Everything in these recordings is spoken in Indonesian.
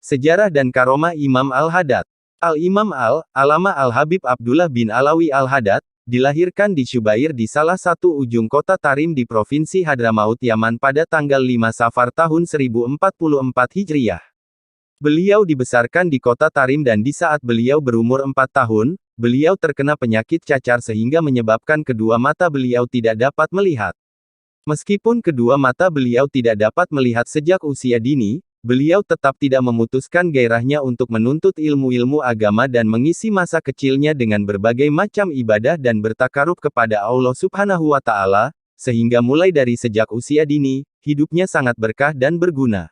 Sejarah dan Karomah Imam Al-Haddad. Al-Imam Al-Alama Al-Habib Abdullah bin Alawi Al-Haddad, dilahirkan di Syubair di salah satu ujung kota Tarim di Provinsi Hadramaut Yaman pada tanggal 5 Safar tahun 1044 Hijriah. Beliau dibesarkan di kota Tarim dan di saat beliau berumur 4 tahun, beliau terkena penyakit cacar sehingga menyebabkan kedua mata beliau tidak dapat melihat. Meskipun kedua mata beliau tidak dapat melihat sejak usia dini, beliau tetap tidak memutuskan gairahnya untuk menuntut ilmu-ilmu agama dan mengisi masa kecilnya dengan berbagai macam ibadah dan bertakarub kepada Allah Subhanahu wa Ta'ala, sehingga mulai dari sejak usia dini, hidupnya sangat berkah dan berguna.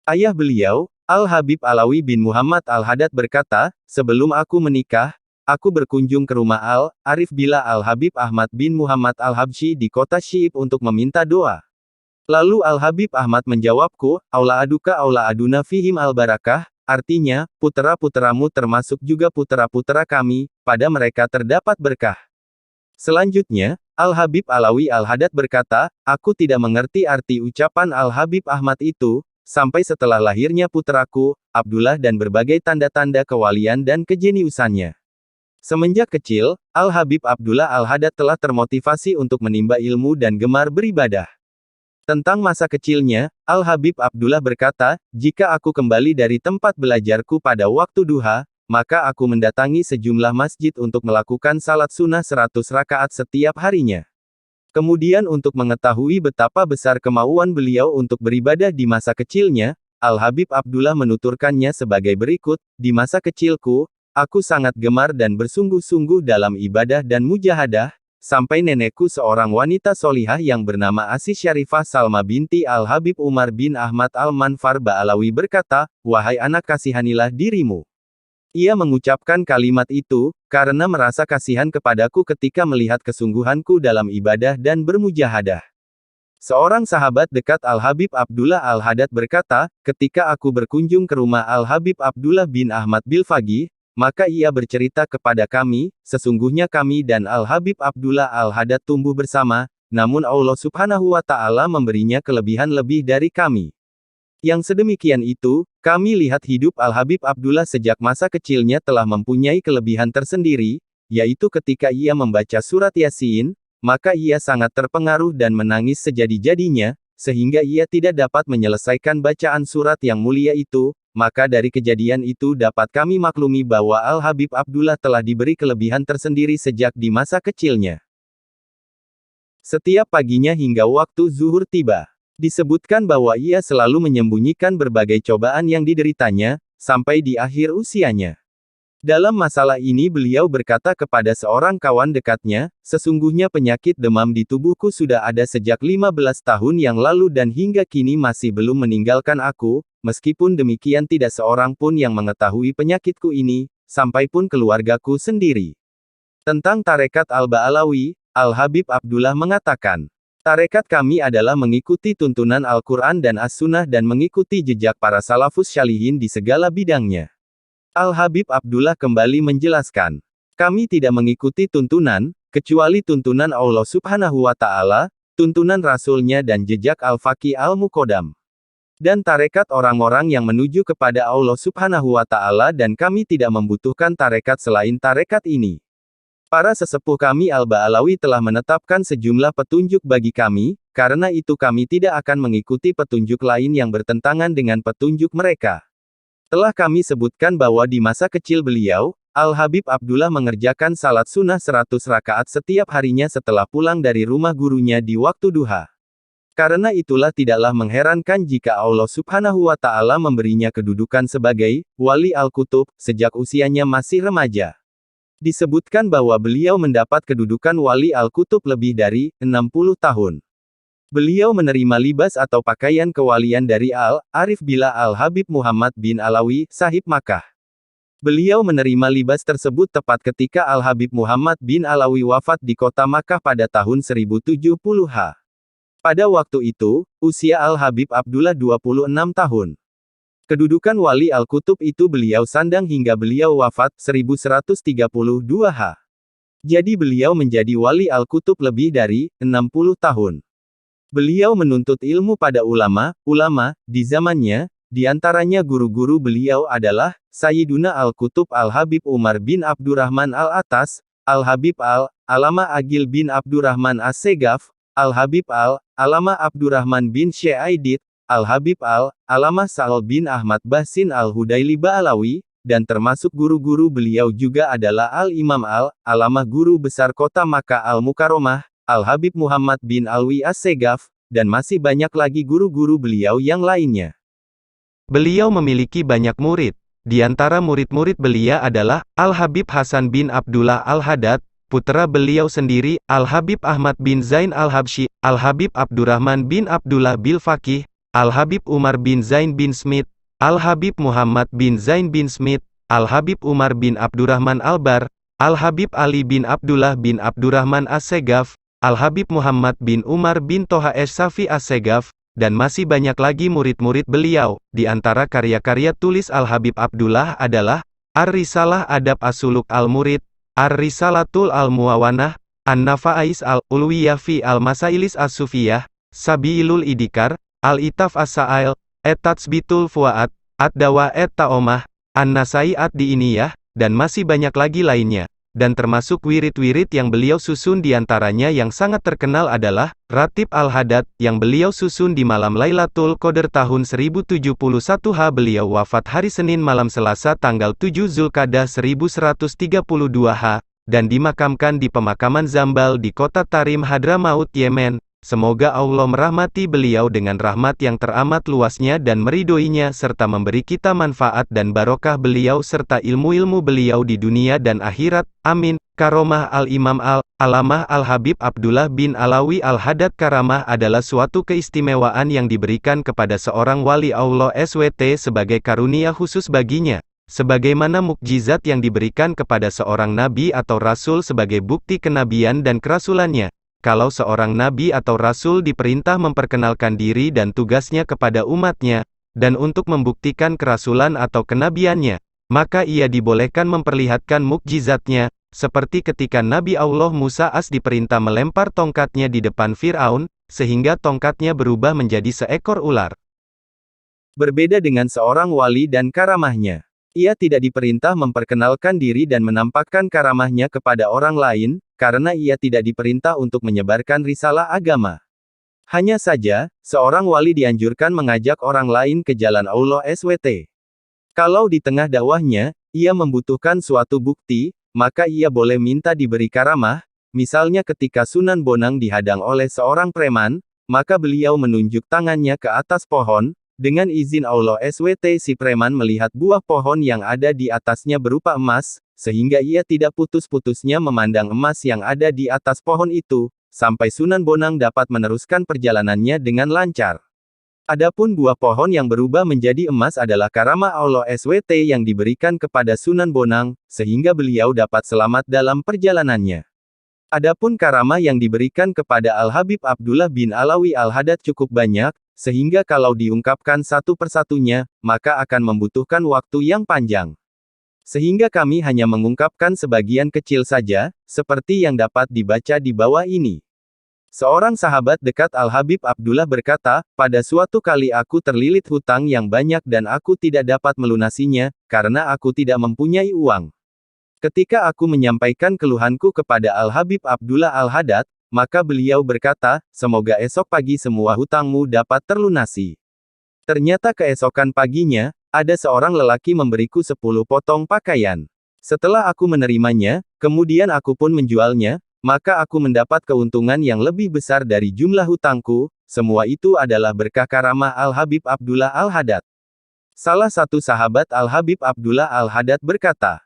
Ayah beliau, Al-Habib Alawi bin Muhammad Al-Haddad berkata, "Sebelum aku menikah, aku berkunjung ke rumah Al-Arif Billah Al-Habib Ahmad bin Muhammad Al-Habsyi di kota Syi'ib untuk meminta doa. Lalu Al-Habib Ahmad menjawabku, Aula aduka aula aduna fihim al-barakah, artinya, putera-puteramu termasuk juga putera-putera kami, pada mereka terdapat berkah." Selanjutnya, Al-Habib Alawi Al-Haddad berkata, "Aku tidak mengerti arti ucapan Al-Habib Ahmad itu, sampai setelah lahirnya putraku, Abdullah dan berbagai tanda-tanda kewalian dan kejeniusannya. Semenjak kecil, Al-Habib Abdullah Al-Haddad telah termotivasi untuk menimba ilmu dan gemar beribadah." Tentang masa kecilnya, Al-Habib Abdullah berkata, "Jika aku kembali dari tempat belajarku pada waktu duha, maka aku mendatangi sejumlah masjid untuk melakukan salat sunnah 100 rakaat setiap harinya." Kemudian untuk mengetahui betapa besar kemauan beliau untuk beribadah di masa kecilnya, Al-Habib Abdullah menuturkannya sebagai berikut, "Di masa kecilku, aku sangat gemar dan bersungguh-sungguh dalam ibadah dan mujahadah, sampai nenekku seorang wanita solihah yang bernama Asis Syarifah Salma binti Al-Habib Umar bin Ahmad Al-Manfar Ba'alawi berkata, 'Wahai anak, kasihanilah dirimu.' Ia mengucapkan kalimat itu, karena merasa kasihan kepadaku ketika melihat kesungguhanku dalam ibadah dan bermujahadah." Seorang sahabat dekat Al-Habib Abdullah Al-Haddad berkata, "Ketika aku berkunjung ke rumah Al-Habib Abdullah bin Ahmad Bilfaqih, maka ia bercerita kepada kami, sesungguhnya kami dan Al-Habib Abdullah Al-Haddad tumbuh bersama, namun Allah Subhanahu wa Ta'ala memberinya kelebihan lebih dari kami. Yang sedemikian itu, kami lihat hidup Al-Habib Abdullah sejak masa kecilnya telah mempunyai kelebihan tersendiri, yaitu ketika ia membaca surat Yasin, maka ia sangat terpengaruh dan menangis sejadi-jadinya, sehingga ia tidak dapat menyelesaikan bacaan surat yang mulia itu. Maka dari kejadian itu dapat kami maklumi bahwa Al-Habib Abdullah telah diberi kelebihan tersendiri sejak di masa kecilnya. Setiap paginya hingga waktu zuhur tiba, disebutkan bahwa ia selalu menyembunyikan berbagai cobaan yang dideritanya, sampai di akhir usianya. Dalam masalah ini beliau berkata kepada seorang kawan dekatnya, "Sesungguhnya penyakit demam di tubuhku sudah ada sejak 15 tahun yang lalu dan hingga kini masih belum meninggalkan aku. Meskipun demikian tidak seorang pun yang mengetahui penyakitku ini, sampai pun keluargaku sendiri." Tentang tarekat Al-Ba'alawi, Al-Habib Abdullah mengatakan, "Tarekat kami adalah mengikuti tuntunan Al-Quran dan As-Sunnah dan mengikuti jejak para salafus syalihin di segala bidangnya." Al-Habib Abdullah kembali menjelaskan, "Kami tidak mengikuti tuntunan, kecuali tuntunan Allah Subhanahu wa Ta'ala, tuntunan Rasul-Nya dan jejak Al-Faqih Al-Muqaddam. Dan tarekat orang-orang yang menuju kepada Allah Subhanahu wa Ta'ala dan kami tidak membutuhkan tarekat selain tarekat ini. Para sesepuh kami Al-Ba'alawi telah menetapkan sejumlah petunjuk bagi kami, karena itu kami tidak akan mengikuti petunjuk lain yang bertentangan dengan petunjuk mereka." Telah kami sebutkan bahwa di masa kecil beliau, Al-Habib Abdullah mengerjakan salat sunnah 100 rakaat setiap harinya setelah pulang dari rumah gurunya di waktu duha. Karena itulah tidaklah mengherankan jika Allah Subhanahu wa Ta'ala memberinya kedudukan sebagai wali Al-Qutub sejak usianya masih remaja. Disebutkan bahwa beliau mendapat kedudukan wali Al-Qutub lebih dari 60 tahun. Beliau menerima libas atau pakaian kewalian dari Al-Arif Billah Al-Habib Muhammad bin Alawi, Sahib Makkah. Beliau menerima libas tersebut tepat ketika Al-Habib Muhammad bin Alawi wafat di kota Makkah pada tahun 1070 Pada waktu itu, usia Al-Habib Abdullah 26 tahun. Kedudukan wali Al-Qutub itu beliau sandang hingga beliau wafat 1132 Jadi beliau menjadi wali Al-Qutub lebih dari 60 tahun. Beliau menuntut ilmu pada ulama di zamannya, Di antaranya guru-guru beliau adalah, Sayyiduna Al-Qutub Al-Habib Umar bin Abdurrahman Al-Attas, Al-Habib Al-Alama Agil bin Abdurrahman As-Segaf, Al-Habib Al-Alama Abdurrahman bin Syekh Aidit, Al-Habib Al-Alama Sa'al bin Ahmad Bahsin Al-Hudaili Ba'alawi, dan termasuk guru-guru beliau juga adalah Al-Imam Al-Alama Guru Besar Kota Makkah Al-Mukarramah, Al-Habib Muhammad bin Alwi As-Segaf, dan masih banyak lagi guru-guru beliau yang lainnya. Beliau memiliki banyak murid. Di antara murid-murid beliau adalah, Al-Habib Hasan bin Abdullah Al-Haddad, putra beliau sendiri, Al-Habib Ahmad bin Zain Al-Habsyi, Al-Habib Abdurrahman bin Abdullah bil Faqih, Al-Habib Umar bin Zain bin Smith, Al-Habib Muhammad bin Zain bin Smith, Al-Habib Umar bin Abdurrahman Al-Bar, Al-Habib Ali bin Abdullah bin Abdurrahman As-Segaf, Al-Habib Muhammad bin Umar bin Toha Es-Safi As-Segaf, dan masih banyak lagi murid-murid beliau. Di antara karya-karya tulis Al-Habib Abdullah adalah, Ar-Risalah Adab As-Suluk Al-Murid, Ar-Risalatul Al-Muawanah, An-Nafa'is Al-Ulwiyah fi Al-Masailis As-Sufiyah, Sabiilul Idikar, Al-Itaf As-Sa'ail, Et-Tatsbitul Fua'ad, Ad-Dawa Et-Ta'omah, An-Nasai Ad-Diiniyah, dan masih banyak lagi lainnya. Dan termasuk wirid-wirid yang beliau susun di antaranya yang sangat terkenal adalah, Ratib Al-Haddad, yang beliau susun di malam Lailatul Qadar tahun 1071 beliau wafat hari Senin malam Selasa tanggal 7 Zulqa'dah 1132 dan dimakamkan di pemakaman Zambal di kota Tarim Hadramaut Yemen. Semoga Allah merahmati beliau dengan rahmat yang teramat luasnya dan meridhoinya serta memberi kita manfaat dan barokah beliau serta ilmu-ilmu beliau di dunia dan akhirat. Amin. Karomah Al-Imam Al-Alamah Al-Habib Abdullah bin Alawi Al-Haddad. Karamah adalah suatu keistimewaan yang diberikan kepada seorang wali Allah SWT sebagai karunia khusus baginya. Sebagaimana mukjizat yang diberikan kepada seorang nabi atau rasul sebagai bukti kenabian dan kerasulannya. Kalau seorang nabi atau rasul diperintah memperkenalkan diri dan tugasnya kepada umatnya, dan untuk membuktikan kerasulan atau kenabiannya, maka ia dibolehkan memperlihatkan mukjizatnya, seperti ketika Nabi Allah Musa AS diperintah melempar tongkatnya di depan Fir'aun, sehingga tongkatnya berubah menjadi seekor ular. Berbeda dengan seorang wali dan karamahnya. Ia tidak diperintah memperkenalkan diri dan menampakkan karamahnya kepada orang lain, karena ia tidak diperintah untuk menyebarkan risalah agama. Hanya saja, seorang wali dianjurkan mengajak orang lain ke jalan Allah SWT. Kalau di tengah dakwahnya, ia membutuhkan suatu bukti, maka ia boleh minta diberi karamah, misalnya ketika Sunan Bonang dihadang oleh seorang preman, maka beliau menunjuk tangannya ke atas pohon. Dengan izin Allah SWT si preman melihat buah pohon yang ada di atasnya berupa emas, sehingga ia tidak putus-putusnya memandang emas yang ada di atas pohon itu, sampai Sunan Bonang dapat meneruskan perjalanannya dengan lancar. Adapun buah pohon yang berubah menjadi emas adalah karamah Allah SWT yang diberikan kepada Sunan Bonang, sehingga beliau dapat selamat dalam perjalanannya. Adapun karamah yang diberikan kepada Al-Habib Abdullah bin Alawi Al-Haddad cukup banyak, sehingga kalau diungkapkan satu persatunya, maka akan membutuhkan waktu yang panjang. Sehingga kami hanya mengungkapkan sebagian kecil saja, seperti yang dapat dibaca di bawah ini. Seorang sahabat dekat Al-Habib Abdullah berkata, pada suatu kali aku terlilit hutang yang banyak dan aku tidak dapat melunasinya, karena aku tidak mempunyai uang. Ketika aku menyampaikan keluhanku kepada Al-Habib Abdullah Al-Haddad, maka beliau berkata, semoga esok pagi semua hutangmu dapat terlunasi. Ternyata keesokan paginya, ada seorang lelaki memberiku 10 potong pakaian. Setelah aku menerimanya, kemudian aku pun menjualnya, maka aku mendapat keuntungan yang lebih besar dari jumlah hutangku. Semua itu adalah berkah karamah Al-Habib Abdullah Al-Haddad. Salah satu sahabat Al-Habib Abdullah Al-Haddad berkata,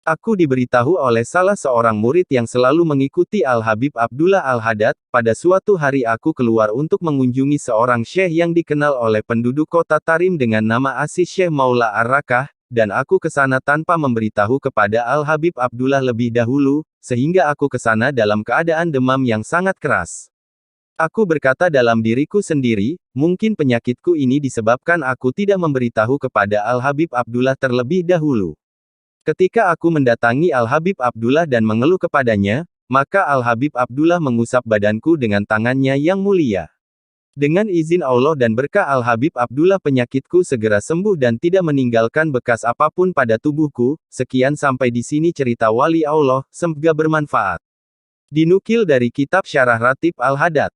aku diberitahu oleh salah seorang murid yang selalu mengikuti Al-Habib Abdullah Al-Haddad, pada suatu hari aku keluar untuk mengunjungi seorang syekh yang dikenal oleh penduduk kota Tarim dengan nama Asis Syekh Maula Ar-Rakah, dan aku ke sana tanpa memberitahu kepada Al-Habib Abdullah lebih dahulu, sehingga aku ke sana dalam keadaan demam yang sangat keras. Aku berkata dalam diriku sendiri, mungkin penyakitku ini disebabkan aku tidak memberitahu kepada Al-Habib Abdullah terlebih dahulu. Ketika aku mendatangi Al-Habib Abdullah dan mengeluh kepadanya, maka Al-Habib Abdullah mengusap badanku dengan tangannya yang mulia. Dengan izin Allah dan berkah Al-Habib Abdullah penyakitku segera sembuh dan tidak meninggalkan bekas apapun pada tubuhku. Sekian sampai di sini cerita wali Allah, semoga bermanfaat. Dinukil dari kitab Syarah Ratib Al-Hadad.